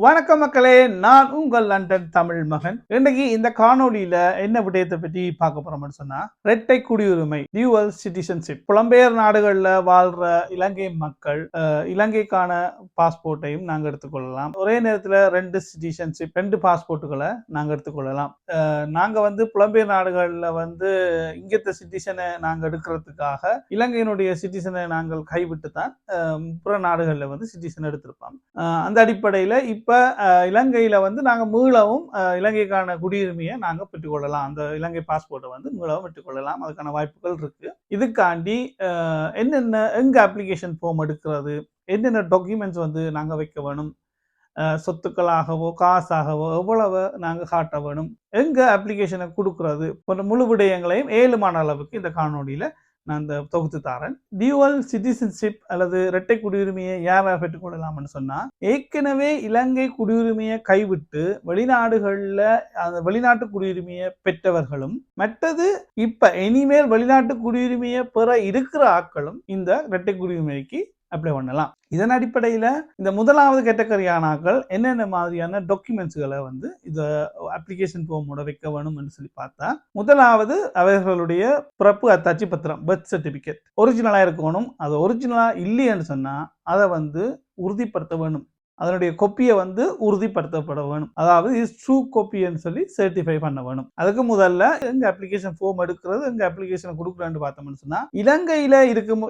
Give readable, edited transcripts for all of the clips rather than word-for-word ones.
வணக்கம் மக்களே, நான் உங்கள் லண்டன் தமிழ் மகன். இன்றைக்கு இந்த காணொலியில என்ன விடயத்தை பற்றி பார்க்க போறோம்னு சொன்னா, இரட்டை குடியுரிமை டியூவல் சிட்டிசன்ஷிப். புலம்பெயர் நாடுகள்ல வாழ்ற இலங்கை மக்கள் இலங்கைக்கான பாஸ்போர்ட்டையும் நாங்க எடுத்துக்கொள்ளலாம். ஒரே நேரத்தில் ரெண்டு சிட்டிசன்ஷிப், ரெண்டு பாஸ்போர்ட்டுகளை நாங்க எடுத்துக்கொள்ளலாம். நாங்க புலம்பெயர் நாடுகள்ல இங்கத்த சிட்டிசனை நாங்க எடுக்கிறதுக்காக இலங்கையினுடைய சிட்டிசனை நாங்கள் கைவிட்டு தான் புற நாடுகள்ல சிட்டிசன் எடுத்திருப்போம். அந்த அடிப்படையில் இப்ப இலங்கையில நாங்க மீளவும் இலங்கைக்கான குடியுரிமையை நாங்க பெற்றுக்கொள்ளலாம். அந்த இலங்கை பாஸ்போர்ட்டை மீளவும் பெற்றுக்கொள்ளலாம். அதுக்கான வாய்ப்புகள் இருக்கு. இதுக்காண்டி என்னென்ன எங்க அப்ளிகேஷன் ஃபார்ம் எடுக்கிறது, என்னென்ன டாக்குமெண்ட்ஸ் நாங்க வைக்க வேணும், சொத்துக்களாகவோ காசாகவோ எவ்வளவு நாங்க காட்ட வேணும், எங்க அப்ளிகேஷனை கொடுக்கறது போன்ற முழு விடயங்களையும் 7 மாத அளவுக்கு இந்த காணொலியில நான் தொகுத்து தாரேன். டியூவல் சிட்டிசன்ஷிப் அல்லது இரட்டை குடியுரிமையை யார் பெற்றுக்கொள்ளலாம்னு சொன்னா, ஏற்கனவே இலங்கை குடியுரிமையை கைவிட்டு வெளிநாடுகள்ல அந்த வெளிநாட்டு குடியுரிமையை பெற்றவர்களும், மற்றது இப்ப இனிமேல் வெளிநாட்டு குடியுரிமையை பெற இருக்கிற ஆட்களும் இந்த இரட்டை குடியுரிமைக்கு அப்ளை பண்ணலாம். இதன் அடிப்படையில் இந்த முதலாவது கேட்டகரியான ஆட்கள் என்னென்ன மாதிரியான டாக்குமெண்ட்ஸ்களை இத அப்ளிகேஷன் ஃபார்மோட வைக்க வேணும் என்று சொல்லி பார்த்தா, முதலாவது அவர்களுடைய பிறப்பு அத்தாட்சி பத்திரம், பர்த் சர்டிபிகேட் ஒரிஜினலா இருக்கணும். அது ஒரிஜினலா இல்லைன்னு சொன்னா அதை உறுதிப்படுத்த வேணும். அதனுடைய கொப்பியை உறுதிப்படுத்தப்பட வேணும். அதாவது இஸ் ட்ரூ கோப்பின்னு சொல்லி சர்டிஃபை பண்ண வேணும். அதுக்கு முதல்ல எங்க அப்ளிகேஷன் ஃபார்ம் எடுக்கிறது, எங்க அப்ளிகேஷன் கொடுக்குறான்னு பார்த்தோம்னு சொன்னா, இலங்கையில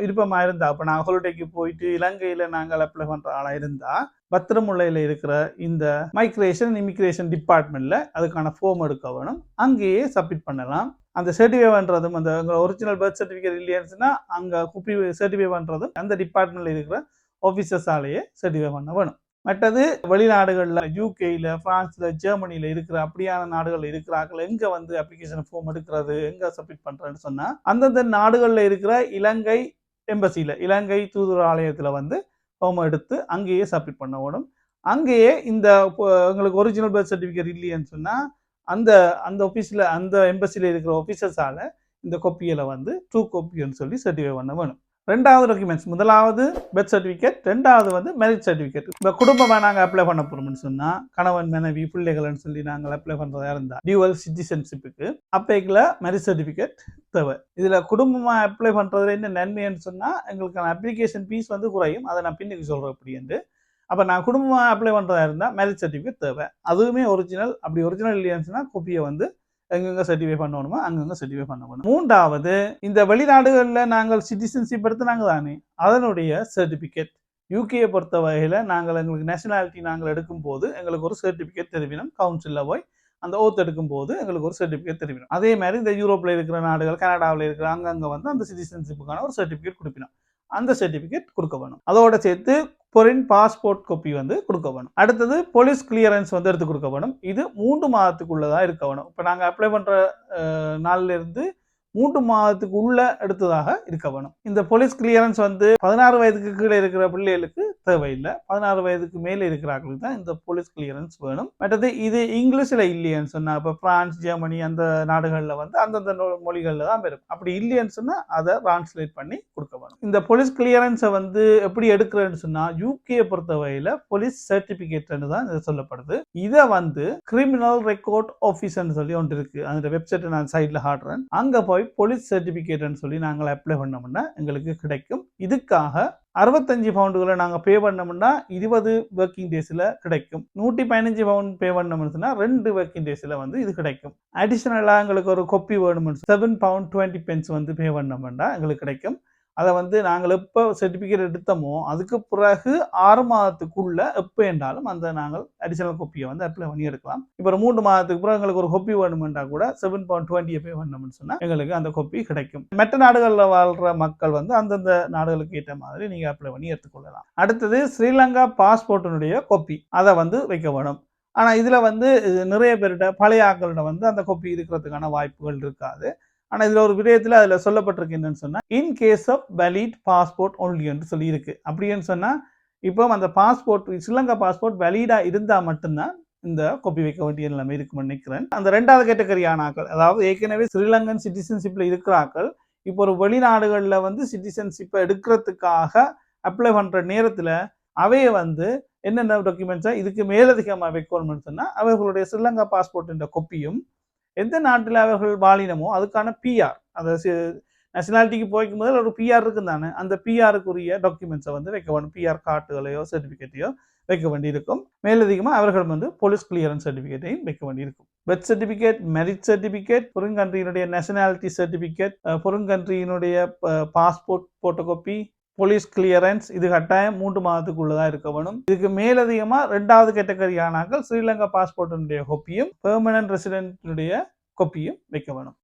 இருப்பமா இருந்தா, அப்ப நான் ஹாலிடேக்கு போயிட்டு இலங்கையில நாங்கள் அப்ளை பண்ற ஆளா இருந்தா, பத்திரமுல்லையில் இருக்கிற இந்த மைக்ரேஷன் இமிகிரேஷன் டிபார்ட்மெண்ட்ல அதுக்கான ஃபார்ம் எடுக்க வேணும். அங்கேயே சப்மிட் பண்ணலாம். அந்த சர்டிஃபை பண்றதும், அந்த ஒரிஜினல் பர்த் சர்டிஃபிகேட் இல்லையாச்சுன்னா அங்க காப்பி சர்டிஃபை பண்றதும் அந்த டிபார்ட்மெண்ட்ல இருக்கிற ஆஃபீஸர்ஸாலேயே சர்டிஃபை பண்ண வேணும். மற்றது வெளிநாடுகளில் யூகேயில், பிரான்ஸில், ஜெர்மனியில் இருக்கிற அப்படியான நாடுகளில் இருக்கிறார்கள் எங்க அப்ளிகேஷன் ஃபார்ம் எடுக்கிறது, எங்க சப்மிட் பண்றேன்னு சொன்னா, அந்தந்த நாடுகளில் இருக்கிற இலங்கை எம்பசியில், இலங்கை தூதராலயத்தில் ஃபார்ம் எடுத்து அங்கேயே சப்மிட் பண்ண வேணும். அங்கேயே இந்த உங்களுக்கு ஒரிஜினல் பர்த் சர்டிஃபிகேட் இல்லைன்னு சொன்னா அந்த அந்த ஆஃபீஸில், அந்த எம்பசியில் இருக்கிற ஆஃபீஸர்ஸால இந்த கொப்பியில் ட்ரூ கோப்பின்னு சொல்லி சர்டிஃபை பண்ண வேணும். ரெண்டாவது டாக்குமெண்ட்ஸ், முதலாவது பர்த் சர்டிஃபிகேட், ரெண்டாவது மேரேஜ் சர்டிஃபிகேட். இப்போ குடும்பமாக நாங்கள் அப்ளை பண்ண போறோம்னு சொன்னா, கணவன் மனைவி பிள்ளைகள்னு சொல்லி நாங்கள் அப்ளை பண்றதா இருந்தா டியூவல் சிட்டிசன்ஷிப்புக்கு அப்பைக்குள்ள மேரேஜ் சர்டிஃபிகேட் தேவை. இதுல குடும்பமாக அப்ளை பண்றதுல என்ன நன்மைன்னு சொன்னா, எங்களுக்கான அப்ளிகேஷன் ஃபீஸ் குறையும். அதை நான் பின்னுக்கு சொல்றேன் அப்படின்ட்டு. அப்போ நான் குடும்பமாக அப்ளை பண்றதா இருந்தா மேரேஜ் சர்டிஃபிகேட் தேவை. அதுவுமே ஒரிஜினல். அப்படி ஒரிஜினல் இல்லையான்னு சொன்னா கொப்பியை எங்கெங்க சர்டிஃபை பண்ணணுமோ அங்கங்க சர்டிஃபை பண்ண வேணும். மூன்றாவது, இந்த வெளிநாடுகளில் நாங்கள் சிட்டிசன்ஷிப் எடுத்துனாங்க தானே, அதனுடைய சர்டிஃபிகேட். யூகேயை பொறுத்த வகையில் நாங்கள் எங்களுக்கு நேஷனாலிட்டி நாங்கள் எடுக்கும் போது எங்களுக்கு ஒரு சர்டிஃபிகேட் தெரிவிக்கணும். கவுன்சிலில் போய் அந்த ஓத் எடுக்கும் போது எங்களுக்கு ஒரு சர்டிஃபிகேட் தெரிவிக்கணும். அதே மாதிரி இந்த யூரோப்பில் இருக்கிற நாடுகள், கனடாவில் இருக்கிற அங்கங்கே அந்த சிட்டிசன்ஷிப்புக்கான ஒரு சர்டிஃபிகேட் கொடுக்கணும். அந்த சர்டிஃபிகேட் கொடுக்க வேணும். அதோட சேர்த்து ஃபாரின் பாஸ்போர்ட் காப்பி கொடுக்க வேணும். அடுத்தது போலீஸ் கிளியரன்ஸ் எடுத்து கொடுக்க வேணும். இது 3 மாதத்துக்குள்ளதா இருக்க வேணும். இப்போ நாங்கள் அப்ளை பண்ற நாள்ல இருந்து 3 மாதத்துக்கு உள்ள எடுத்ததாக இருக்க வேணும். இந்த போலீஸ் கிளியரன்ஸ் 16 வயதுக்கு கீழே இருக்கிற பிள்ளைகளுக்கு தேவையில்லை. 16 வயதுக்கு மேலே இருக்கிறார்களுக்கு தான் இந்த போலீஸ் கிளியரன்ஸ் வேணும். மற்றது இது இங்கிலீஷில் இல்லையன்னு சொன்னா, இப்போ பிரான்ஸ், ஜெர்மனி அந்த நாடுகளில் அந்தந்த மொழிகளில் தான் இருக்கும். அப்படி இல்லையன்னு சொன்னா அதை டிரான்ஸ்லேட் பண்ணி கொடுக்க வேணும். இந்த போலீஸ் கிளியரன்ஸை எப்படி எடுக்கிறேன்னு சொன்னா, யூகே பொறுத்தவரையில போலீஸ் சர்டிபிகேட்னு தான் இது சொல்லப்படுது. இதை கிரிமினல் ரெக்கார்ட் ஆஃபீஸ்ன்னு சொல்லி ஒன்று இருக்கு. அந்த வெப்சைட்டை நான் சைட்ல காட்டுறேன். அங்க போய் போலீஸ் சர்டிபிகேட்னு சொல்லி நாங்கள் அப்ளை பண்ணோம்னா எங்களுக்கு கிடைக்கும். இதுக்காக 65 பவுண்டுகளை நாங்கள் பே பண்ணோம்னா 20 ஒர்க்கிங் டேஸில் கிடைக்கும். 115 பவுண்ட் பே பண்ணோம்னு சொன்னால் 2 ஒர்க்கிங் டேஸில் இது கிடைக்கும். அடிஷனலாக எங்களுக்கு ஒரு கொப்பி வேணும்னு 7 பவுண்ட் 20 பென்ஸ் பே பண்ணோம்னா எங்களுக்கு கிடைக்கும். அதை நாங்கள் எப்போ சர்டிஃபிகேட் எடுத்தோமோ அதுக்கு பிறகு 6 மாதத்துக்குள்ள எப்போ என்றாலும் அந்த நாங்கள் அடிஷனல் கொப்பியை அப்ளை பண்ணி எடுக்கலாம். இப்போ ஒரு 3 மாதத்துக்கு பிறகு எங்களுக்கு ஒரு கொப்பி வேணுமென்றா கூட 7 பவுண்ட் 20 பே பண்ணணும்னு சொன்னால் எங்களுக்கு அந்த கொப்பி கிடைக்கும். மற்ற நாடுகளில் வாழ்கிற மக்கள் அந்தந்த நாடுகளுக்கு ஏற்ற மாதிரி நீங்கள் அப்ளை பண்ணி எடுத்துக்கொள்ளலாம். அடுத்தது ஸ்ரீலங்கா பாஸ்போர்ட்டினுடைய கொப்பி, அதை வைக்க வேணும். ஆனால் இதில் நிறைய பேர்கிட்ட பழைய ஆட்கள்கிட்ட அந்த கொப்பி இருக்கிறதுக்கான வாய்ப்புகள் இருக்காது. ஆனால் இதில் ஒரு விடயத்தில் அதில் சொல்லப்பட்டிருக்கு என்னன்னு சொன்னால், in case of valid passport only என்று சொல்லி இருக்கு. அப்படின்னு சொன்னால் இப்போ அந்த பாஸ்போர்ட், ஸ்ரீலங்கா பாஸ்போர்ட் வேலிடாக இருந்தால் மட்டும்தான் இந்த கொப்பி வைக்க வேண்டிய நிலைமை இருக்குன்னு நினைக்கிறேன். அந்த 2வது கேட்டகரியான ஆக்கள், அதாவது ஏற்கனவே ஸ்ரீலங்கன் சிட்டிசன்ஷிப்ல இருக்கிற ஆக்கள் இப்போ ஒரு வெளிநாடுகளில் வந்து சிட்டிசன்ஷிப்பை எடுக்கிறதுக்காக அப்ளை பண்ணுற நேரத்தில் அவைய வந்து என்னென்ன டாக்குமெண்ட்ஸை இதுக்கு மேலதிகமாக வைக்கணும்னு சொன்னால் அவர்களுடைய ஸ்ரீலங்கா பாஸ்போர்ட்டின் கொப்பியும் எந்த நாட்டில் அவர்கள் வாழினமோ அதுக்கான பிஆர், அதாவது நேஷனாலிட்டிக்கு போய்க்கும் போது ஒரு பிஆர் இருக்குன்னு தானே, அந்த பிஆருக்குரிய டாக்குமெண்ட்ஸை வந்து வைக்க வேணும். பிஆர் கார்டுகளையோ சர்டிஃபிகேட்டையோ வைக்க வேண்டியிருக்கும். மேலதிகமாக அவர்கள் வந்து போலீஸ் கிளியரன்ஸ் சர்டிஃபிகேட்டையும் வைக்க வேண்டியிருக்கும். Birth certificate, merit certificate, foreign கண்ட்ரியினுடைய நேஷனாலிட்டி சர்டிஃபிகேட், பொருங் கண்ட்ரியினுடைய பாஸ்போர்ட் போட்டோகாப்பி, போலீஸ் கிளியரன்ஸ், இது கட்டாயம் 3 மாதத்துக்குள்ளதான் இருக்க வேணும். இதுக்கு மேலதிகமா 2வது கேட்டகரி ஆனாக்கள் ஸ்ரீலங்கா பாஸ்போர்ட்டினுடைய கொப்பியும் பெர்மனன்ட் ரெசிடென்ட்டுடைய கொப்பியும் வைக்க வேணும்.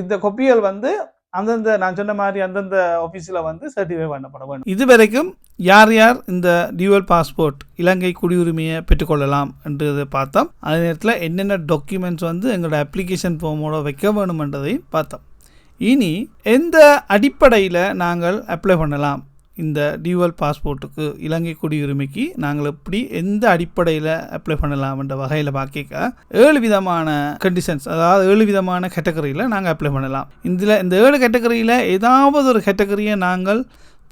இந்த கொப்பிகள் வந்து அந்தந்த நான் சொன்ன மாதிரி அந்தந்த ஆஃபீஸில் வந்து சர்டிஃபை பண்ணப்பட வேண்டும். இதுவரைக்கும் யார் யார் இந்த டியூவல் பாஸ்போர்ட் இலங்கை குடியுரிமையை பெற்றுக்கொள்ளலாம் என்றதை பார்த்தோம். அதே நேரத்தில் என்னென்ன டாக்குமெண்ட்ஸ் வந்து எங்களோட அப்ளிகேஷன் ஃபார்மோட வைக்க வேணுமென்றதையும் பார்த்தோம். இனி எந்த அடிப்படையில் நாங்கள் அப்ளை பண்ணலாம் இந்த டியூவல் பாஸ்போர்ட்டுக்கு, இலங்கை குடியுரிமைக்கு நாங்கள் எப்படி எந்த அடிப்படையில் அப்ளை பண்ணலாம் என்ற வகையில் பார்க்க 7 விதமான கண்டிஷன்ஸ், அதாவது 7 விதமான கேட்டகரியில் நாங்கள் அப்ளை பண்ணலாம். இந்த 7 கேட்டகரியில் ஏதாவது ஒரு கேட்டகரியை நாங்கள்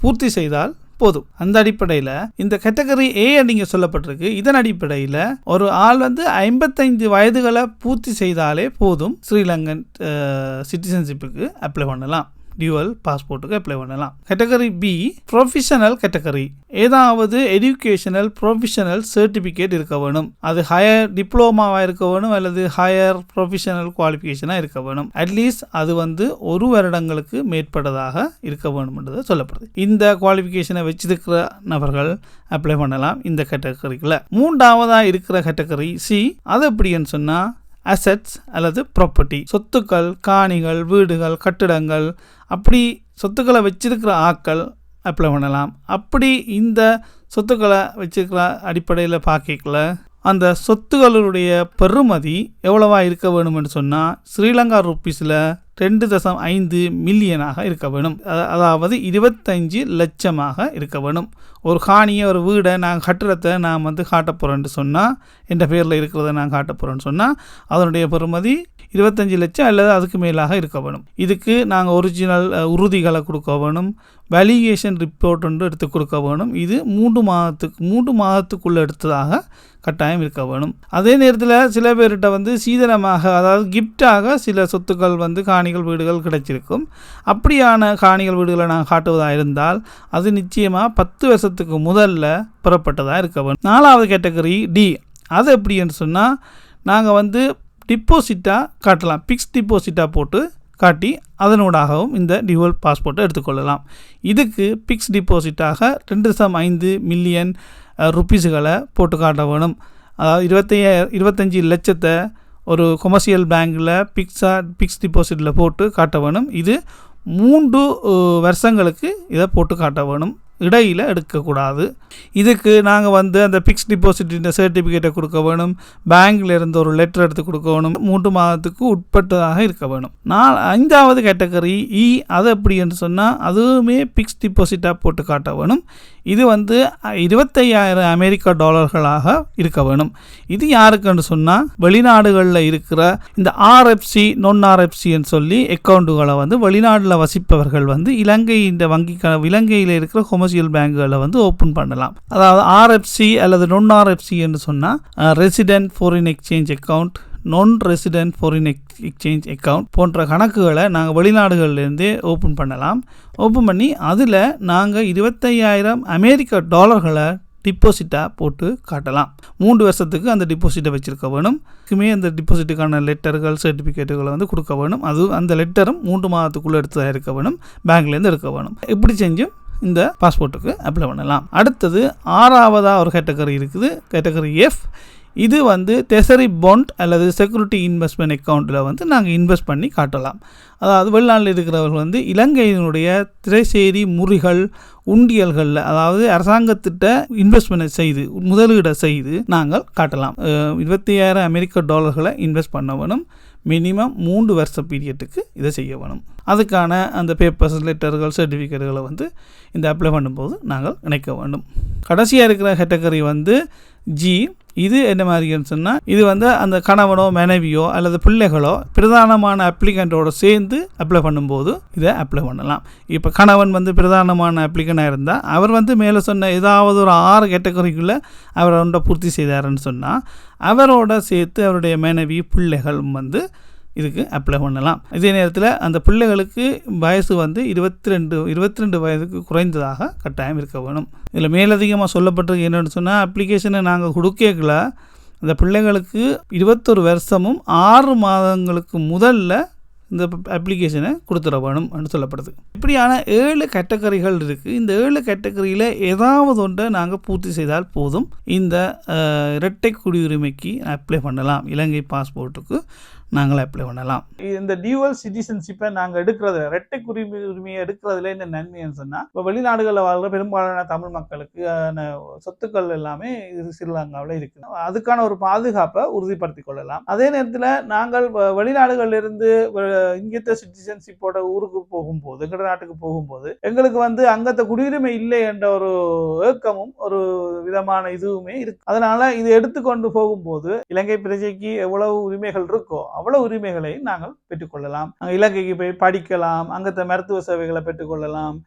பூர்த்தி செய்தால் போதும். அந்த அடிப்படையில் இந்த கேட்டகரி ஏ நீங்கள் சொல்லப்பட்டிருக்கு. இதன் அடிப்படையில் ஒரு ஆள் வந்து 55 வயதுகளை பூர்த்தி செய்தாலே போதும் ஸ்ரீலங்கன் சிட்டிசன்ஷிப்புக்கு அப்ளை பண்ணலாம், டியூவல் பாஸ்போர்ட்டுக்கு அப்ளை பண்ணலாம். Category B professional category. ஏதாவது எஜுகேஷனல் ப்ரொஃபஷனல் சர்டிஃபிகேட் இருக்க வேணும். அது ஹையர் டிப்ளோமாவாக இருக்க வேணும் அல்லது ஹையர் ப்ரொஃபஷனல் குவாலிஃபிகேஷனாக இருக்க வேணும். அட்லீஸ்ட் அது வந்து 1 வருடங்களுக்கு மேற்பட்டதாக இருக்க வேணும்ன்றது சொல்லப்படுது. இந்த குவாலிஃபிகேஷனை வச்சிருக்கிற நபர்கள் அப்ளை பண்ணலாம் இந்த கேட்டகரிக்குள்ள. 3வதாக இருக்கிற கேட்டகரி சி. அது எப்படின்னு சொன்னால் அசெட்ஸ் அல்லது ப்ராப்பர்ட்டி, சொத்துக்கள், காணிகள், வீடுகள், கட்டிடங்கள், அப்படி சொத்துக்களை வச்சிருக்கிற ஆட்கள் அப்ளை பண்ணலாம். அப்படி இந்த சொத்துக்களை வச்சிருக்கிற அடிப்படையில் பார்க்கல அந்த சொத்துக்களுடைய பெறுமதி எவ்வளவா இருக்க வேணும்னு சொன்னால் ஸ்ரீலங்கா ருப்பீஸில் 2.5 மில்லியனாக இருக்க வேணும். அதாவது 25 லட்சமாக இருக்க வேணும். ஒரு காணியை, ஒரு வீடை, நான் கட்டிடத்தை நான் வந்து காட்ட போகிறேன்னு சொன்னால், என் பேரில் இருக்கிறத நான் காட்ட போகிறேன்னு சொன்னால் அதனுடைய பெறுமதி 25 லட்சம் அல்லது அதுக்கு மேலாக இருக்க வேணும். இதுக்கு நாங்கள் ஒரிஜினல் உறுதிகளை கொடுக்க வேணும். வேல்யூவேஷன் ரிப்போர்ட் ஒன்று எடுத்து கொடுக்க வேணும். இது 3 மாதத்துக்குள்ளே எடுத்ததாக கட்டாயம் இருக்க வேணும். அதே நேரத்தில் சில பேர்கிட்ட வந்து சீதனமாக, அதாவது கிஃப்டாக சில சொத்துக்கள் வந்து காணிகள், வீடுகள் கிடைச்சிருக்கும். அப்படியான காணிகள், வீடுகளை நாங்கள் காட்டுவதாக இருந்தால் அது நிச்சயமாக 10 வருஷத்துக்கு முதல்ல பெறப்பட்டதாக இருக்க வேணும். 4வது கேட்டகரி டி. அது எப்படின்னு சொன்னால் நாங்கள் வந்து டிப்போசிட்டாக காட்டலாம். ஃபிக்ஸ் டிப்போசிட்டாக போட்டு காட்டி அதனூடாகவும் இந்த டியூவல் பாஸ்போர்ட்டை எடுத்துக்கொள்ளலாம். இதுக்கு ஃபிக்ஸ் டிப்போசிட்டாக 2.5 மில்லியன் ருப்பீஸுகளை போட்டு காட்ட வேணும். அதாவது 25 லட்சத்தை ஒரு கொமர்ஷியல் பேங்கில் ஃபிக்ஸ் டிப்போசிட்டில் போட்டு காட்ட வேணும். இது 3 வருஷங்களுக்கு இதை போட்டு காட்ட வேணும், இடையில் எடுக்கக்கூடாது. இதுக்கு நாங்கள் வந்து அந்த ஃபிக்ஸ் டிப்பாசிட்டின் சர்டிஃபிகேட்டை கொடுக்க வேணும். பேங்கில் இருந்து ஒரு லெட்டர் எடுத்து கொடுக்க வேணும். 3 மாதத்துக்கு உட்பட்டதாக இருக்க வேணும். 5வது கேட்டகரி இ. அது எப்படின்னு சொன்னால் அதுவுமே ஃபிக்ஸ் டிப்பாசிட்டாக போட்டு காட்ட வேணும். இது வந்து 25,000 அமெரிக்க டாலர்களாக இருக்க வேணும். இது யாருக்குன்னு சொன்னால் வெளிநாடுகளில் இருக்கிற இந்த ஆர்எஃப்சி, நான் ஆர்எஃப்சின்னு சொல்லி அக்கௌண்ட்டுகளை வந்து வெளிநாட்டில் வசிப்பவர்கள் வந்து இலங்கையில் இருக்கிற கொமர்ஷியல் பேங்குகளை வந்து ஓப்பன் பண்ணலாம். அதாவது ஆர்எஃப்சி அல்லது நான் ஆர்எஃப்சி என்று சொன்னால் ரெசிடென்ட் ஃபாரின் எக்ஸ்சேஞ்ச் அக்கௌண்ட், நான் ரெசிடென்ட் ஃபாரின் எக்ஸ்சேஞ்ச் அக்கௌண்ட் போன்ற கணக்குகளை நாங்கள் வெளிநாடுகளிலேருந்தே ஓப்பன் பண்ணலாம். ஓப்பன் பண்ணி அதில் நாங்கள் 25,000 அமெரிக்க டாலர்களை டிப்போசிட்டாக போட்டு காட்டலாம். 3 வருஷத்துக்கு அந்த டிப்போசிட்டை வச்சுருக்க வேணும். அந்த டிப்போசிட்டுக்கான லெட்டர்கள், சர்டிஃபிகேட்டுகளை வந்து கொடுக்க வேணும். அந்த லெட்டரும் 3 மாதத்துக்குள்ளே எடுத்ததாக இருக்க வேணும், பேங்க்லேருந்து எடுக்க வேணும். இப்படி செஞ்சும் இந்த பாஸ்போர்ட்டுக்கு அப்ளை பண்ணலாம். அடுத்தது 6வதாக ஒரு கேட்டகரி இருக்குது, கேட்டகரி எஃப். இது வந்து தெசரி பாண்ட் அல்லது செக்யூரிட்டி இன்வெஸ்ட்மெண்ட் அக்கௌண்ட்டில் வந்து நாங்கள் இன்வெஸ்ட் பண்ணி காட்டலாம். அதாவது வெளிநாட்டில் இருக்கிறவர்கள் வந்து இலங்கையினுடைய திரைசேரி முறிகள், உண்டியல்களில், அதாவது அரசாங்கத்திட்ட இன்வெஸ்ட்மெண்ட் செய்து, முதலீடை செய்து நாங்கள் காட்டலாம். 25,000 அமெரிக்க டாலர்களை இன்வெஸ்ட் பண்ண வேணும். மினிமம் 3 வருஷ பீரியட்டுக்கு இதை செய்ய வேணும். அதுக்கான அந்த பேப்பர்ஸ், லெட்டர்கள், சர்டிஃபிகேட்டுகளை வந்து இந்த அப்ளை பண்ணும்போது நாங்கள் இணைக்க வேண்டும். கடைசியாக இருக்கிற கேட்டகரி வந்து ஜி. இது என்ன மாதிரின்னு சொன்னால் இது வந்து அந்த கணவனோ மனைவியோ அல்லது பிள்ளைகளோ பிரதானமான அப்ளிகண்ட்டோட சேர்ந்து அப்ளை பண்ணும்போது இதை அப்ளை பண்ணலாம். இப்போ கணவன் வந்து பிரதானமான அப்ளிகண்டாக இருந்தால் அவர் வந்து மேலே சொன்ன ஏதாவது ஒரு 6 கேட்டகரிக்குள்ளே அவர் ஒன்றை பூர்த்தி செய்தாருன்னு சொன்னால் அவரோட சேர்த்து அவருடைய மனைவி பிள்ளைகளும் வந்து இதுக்கு அப்ளை பண்ணலாம். இதே நேரத்தில் அந்த பிள்ளைகளுக்கு வயசு வந்து 22 வயதுக்கு குறைந்ததாக கட்டாயம் இருக்க வேணும். இதில் மேலதிகமாக சொல்லப்பட்டிருக்கு என்னென்னு சொன்னால் அப்ளிகேஷனை நாங்கள் கொடுக்கல அந்த பிள்ளைகளுக்கு 21 வருஷமும் 6 மாதங்களுக்கு முதல்ல இந்த அப்ளிகேஷனை கொடுத்துட வேணும் என்று சொல்லப்படுது. இப்படியான 7 கேட்டகரிகள் இருக்குது. இந்த 7 கேட்டகரியில் ஏதாவது ஒன்றை நாங்கள் பூர்த்தி செய்தால் போதும் இந்த இரட்டை குடியுரிமைக்கு அப்ளை பண்ணலாம். இலங்கை பாஸ்போர்ட்டுக்கு நாங்கள் அப்ளை பண்ணலாம். இந்த டியூவல் சிட்டிசன்ஷிப்பை நாங்கள் எடுக்கிறது இரட்டை குடியுரிமையை எடுக்கிறதுல இந்த நன்மைன்னு சொன்னால் இப்போ வெளிநாடுகளில் வாழ்கிற பெரும்பாலான தமிழ் மக்களுக்கு சொத்துக்கள் எல்லாமே ஸ்ரீலங்காவில் இருக்குது. அதுக்கான ஒரு பாதுகாப்பை உறுதிப்படுத்திக் கொள்ளலாம். அதே நேரத்தில் நாங்கள் வெளிநாடுகளிலிருந்து இங்கத்த சிட்டிசன்ஷிப்போட ஊருக்கு போகும்போது எங்கட நாட்டுக்கு போகும்போது எங்களுக்கு வந்து அங்கத்த குடியுரிமை இல்லை என்ற ஒரு ஏக்கமும் ஒரு விதமான இதுவுமே இருக்கு. அதனால இது எடுத்துக்கொண்டு போகும்போது இலங்கை பிரஜைக்கு எவ்வளவு உரிமைகள் இருக்கோ அவ்வளவு உரிமைகளை நாங்கள் பெற்றுக்கொள்ளலாம். இலங்கைக்கு போய் படிக்கலாம், அங்கத்த மருத்துவ சேவைகளை பெற்றுக்கொள்ளலாம்.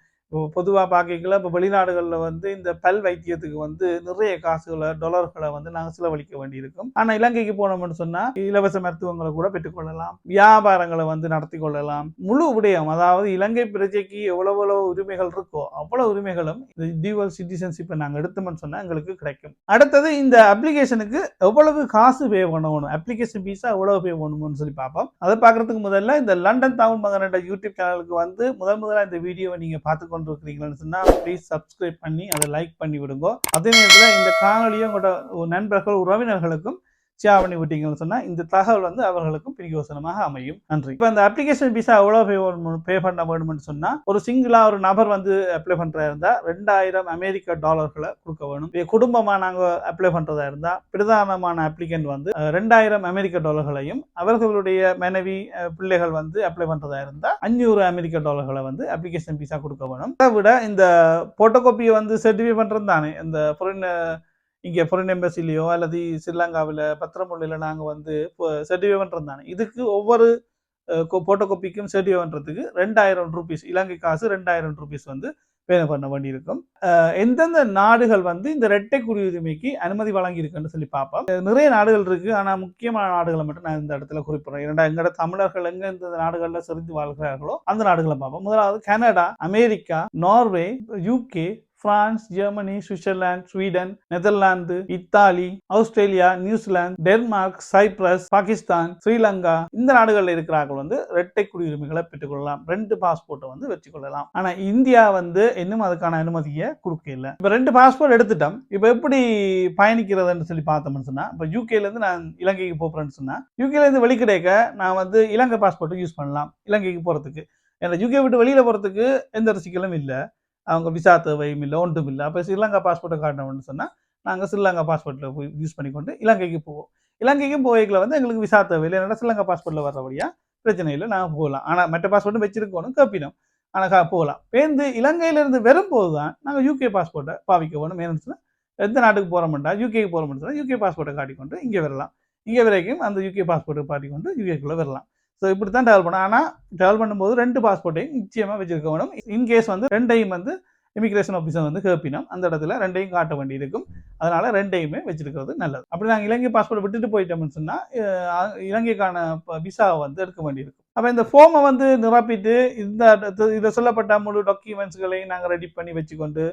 பொதுவாக பார்க்கல இப்போ வெளிநாடுகளில் வந்து இந்த பல் வைத்தியத்துக்கு வந்து நிறைய காசுகளை டாலர்களை வந்து நாங்கள் செலவழிக்க வேண்டியிருக்கும். ஆனால் இலங்கைக்கு போனோம்னு சொன்னால் இலவச மருத்துவங்களை கூட பெற்றுக்கொள்ளலாம், வியாபாரங்களை வந்து நடத்தி கொள்ளலாம். முழு விடயம் அதாவது இலங்கை பிரஜைக்கு எவ்வளவு உரிமைகள் இருக்கோ அவ்வளவு உரிமைகளும் இந்த டியூவல் சிட்டிசன்ஷிப்பை நாங்கள் எடுத்தோம்னு சொன்னால் எங்களுக்கு கிடைக்கும். அடுத்தது இந்த அப்ளிகேஷனுக்கு எவ்வளவு காசு பே பண்ணணும், அப்ளிகேஷன் ஃபீஸா எவ்வளவு பே பண்ணணும்னு சொல்லி பார்ப்போம். அதை பார்க்கறதுக்கு முதல்ல இந்த லண்டன் தமிழ் மகன் யூடியூப் சேனலுக்கு வந்து முதல்ல இந்த வீடியோவை நீங்கள் பார்த்துக்கொண்டு இருக்கிறீங்கன்னு சொன்னா ப்ளீஸ் சப்ஸ்கிரைப் பண்ணி அதை லைக் பண்ணி விடுங்க. அதே நேரத்தில் இந்த காணொலியை உங்களோட நண்பர்கள் உறவினர்களுக்கும் ஷேர் பண்ணி விட்டீங்கன்னு சொன்னா இந்த தகவல் வந்து அவர்களுக்கும் பிரயோசனமாக அமையும். நன்றி. இப்போ அந்த அப்ளிகேஷன் ஃபீஸா எவ்வளவு பே பண்ண வேணும்னு சொன்னா ஒரு சிங்கிளா ஒரு நபர் வந்து அப்ளை பண்றதா இருந்தா 2000 அமெரிக்க டாலர்களை கொடுக்க வேணும். குடும்பமா நாங்க அப்ளை பண்றதா இருந்தா பிரதானமான அப்ளிகன்ட் வந்து 2000 அமெரிக்க டாலர்களையும் அவர்களுடைய மனைவி பிள்ளைகள் வந்து அப்ளை பண்றதா இருந்தா 500 அமெரிக்க டாலர்களை வந்து அப்ளிகேஷன் ஃபீஸா கொடுக்க வேணும். அதை விட இந்த போட்டோகாப்பியை வந்து சர்டிஃபை பண்றது தானே இந்த இங்கே ஃபாரின் எம்பசிலையோ அல்லது ஸ்ரீலங்காவில் பத்திரமொழியில் நாங்கள் வந்து சர்டிஃபை பண்ணுறது தானே இதுக்கு ஒவ்வொரு போட்டோகாப்பிக்கும் சர்டிஃபை பண்ணுறதுக்கு 2000 ரூபீஸ் இலங்கை காசு 2000 ரூபீஸ் வந்து பே பண்ண வேண்டியிருக்கும். எந்தெந்த நாடுகள் வந்து இந்த இரட்டை குடியுரிமைக்கு அனுமதி வழங்கியிருக்குன்னு சொல்லி பார்ப்போம். நிறைய நாடுகள் இருக்கு, ஆனால் முக்கியமான நாடுகளை மட்டும் நான் இந்த இடத்துல குறிப்பிடுறேன். ஏன்னா எங்களோட தமிழர்கள் எங்க இந்த நாடுகளில் செறிந்து வாழ்கிறார்களோ அந்த நாடுகளை பார்ப்போம். முதலாவது Canada, America, Norway, UK, France, Germany, Switzerland, Sweden, Netherlands, Italy, Australia, New Zealand, Denmark, Cyprus, Pakistan, Sri Lanka இந்த நாடுகளில் இருக்கிறார்கள் வந்து இரட்டை குடியுரிமைகளை பெற்றுக்கொள்ளலாம். 2 பாஸ்போர்ட்டை வந்து வச்சுக்கொள்ளலாம். ஆனா இந்தியா வந்து இன்னும் அதுக்கான அனுமதியை கொடுக்கல. இப்ப 2 பாஸ்போர்ட் எடுத்துட்டோம். இப்ப எப்படி பயணிக்கிறதுன்னு சொல்லி பார்த்தோம்னு சொன்னா இப்ப யூகேல இருந்து நான் இலங்கைக்கு போறேன்னு சொன்னா யூகேல இருந்து வெளி கிடைக்க நான் வந்து இலங்கை பாஸ்போர்ட் யூஸ் பண்ணலாம் இலங்கைக்கு போறதுக்கு. ஏன்னா யூகே விட்டு வெளியில போறதுக்கு எந்த ஒரு சிக்கலும் இல்லை, அவங்க விசா தேவையும் இல்லை, ஒன்றும் இல்லை. அப்போ ஸ்ரீலங்கா பாஸ்போர்ட்டை காட்டணும்னு சொன்னால் நாங்கள் ஸ்ரீலங்கா பாஸ்போர்ட்டில் போய் யூஸ் பண்ணிக்கொண்டு இலங்கைக்கு போவோம். இலங்கைக்கும் போய்களை வந்து எங்களுக்கு விசா தேவையில்லை, என்னோட ஸ்ரீலங்கா பாஸ்போர்ட்டில் வர்றபடியாக பிரச்சனை இல்லை, நாங்கள் போகலாம். ஆனால் மற்ற பாஸ்போர்ட்டும் வச்சிருக்கணும் கேப்பினோம், ஆனால் போகலாம். பேருந்து இலங்கையிலேருந்து வரும்போது தான் நாங்கள் யூகே பாஸ்போர்ட்டை பாவிக்க வேணும். ஏன்னு சொன்னால் எந்த நாட்டுக்கு போகிறோம்ட்டா யூகேக்கு போகிறோம்னு சொன்னால் யூகே பாஸ்போர்ட்டை காட்டிக்கொண்டு இங்கே வரலாம். இங்கே வரைக்கும் அந்த யூகே பாஸ்போர்ட்டை காட்டிக்கொண்டு யூகேக்குள்ளே வரலாம். ஸோ இப்படி தான் ட்ராவல் பண்ணோம். ஆனால் ட்ராவல் பண்ணும்போது 2 பாஸ்போர்ட்டையும் நிச்சயமாக வச்சிருக்க வேணும். இன்கேஸ் வந்து 2ஐயும் வந்து இமிகிரேஷன் ஆஃபீஸர் வந்து கேப்பினோம் அந்த இடத்துல 2ஐயும் காட்ட வேண்டி இருக்கும். அதனால 2ஐயுமே வச்சிருக்கிறது நல்லது. அப்படி நாங்கள் இலங்கை பாஸ்போர்ட் விட்டுட்டு போயிட்டோம்னு சொன்னால் இலங்கைக்கான விசாவை வந்து எடுக்க வேண்டியிருக்கும். அப்போ இந்த ஃபார்மை வந்து நிரப்பிட்டு இதை சொல்லப்பட்ட முழு டாக்குமெண்ட்ஸ்களையும் நாங்கள் ரெடி பண்ணி வச்சுக்கொண்டு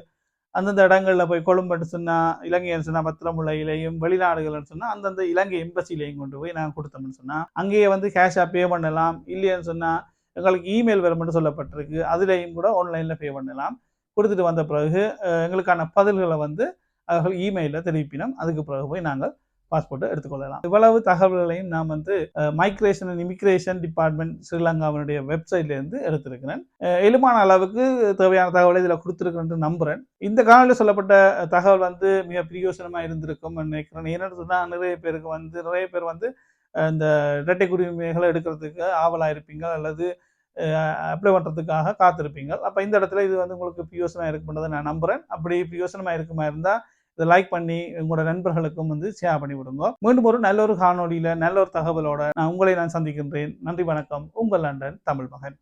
அந்தந்த இடங்களில் போய் கொழும்புன்னு சொன்னால் இலங்கைன்னு சொன்னால் பத்திரமுல்லையிலையும் வெளிநாடுகள்னு சொன்னால் அந்தந்த இலங்கை எம்பசிலையும் கொண்டு போய் நாங்கள் கொடுத்தோம்னு சொன்னால் அங்கேயே வந்து கேஷாக பே பண்ணலாம். இல்லைன்னு சொன்னால் எங்களுக்கு இமெயில் வரும்னு சொல்லப்பட்டிருக்கு, அதுலேயும் கூட ஆன்லைனில் பே பண்ணலாம். கொடுத்துட்டு வந்த பிறகு எங்களுக்கான பதில்களை வந்து அவர்கள் இமெயிலில் தெரிவிப்பினோம். அதுக்கு பிறகு போய் நாங்கள் பாஸ்போர்ட்டை எடுத்துக்கொள்ளலாம். இவ்வளவு தகவல்களையும் நான் வந்து மைக்ரேஷன் அண்ட் இமிகிரேஷன் டிபார்ட்மெண்ட் ஸ்ரீலங்காவினுடைய வெப்சைட்லேருந்து எடுத்திருக்கிறேன். எலுமான அளவுக்கு தேவையான தகவலை இதில் கொடுத்துருக்கிறேன் நம்புகிறேன். இந்த காணொலியில் சொல்லப்பட்ட தகவல் வந்து மிக பிரயோசனமாக இருந்திருக்கும் நினைக்கிறேன். என்னென்னு சொன்னால் நிறைய பேர் வந்து இந்த இரட்டை குடியுரிமைகளை எடுக்கிறதுக்கு ஆவலாக இருப்பீங்க அல்லது அப்ளை பண்ணுறதுக்காக காத்திருப்பீங்க. அப்போ இந்த இடத்துல இது வந்து உங்களுக்கு பிரயோசனமாக இருக்குன்றதை நான் நம்புகிறேன். அப்படி பிரயோசனமாக இருக்குமா இருந்தால் இதை லைக் பண்ணி உங்களோட நண்பர்களுக்கும் ஷேர் பண்ணி விடுங்க. மீண்டும் ஒரு நல்ல ஒரு காணொலியில நல்ல ஒரு தகவலோட உங்களை நான் சந்திக்கின்றேன். நன்றி, வணக்கம். உங்கள் லண்டன் தமிழ் மகன்.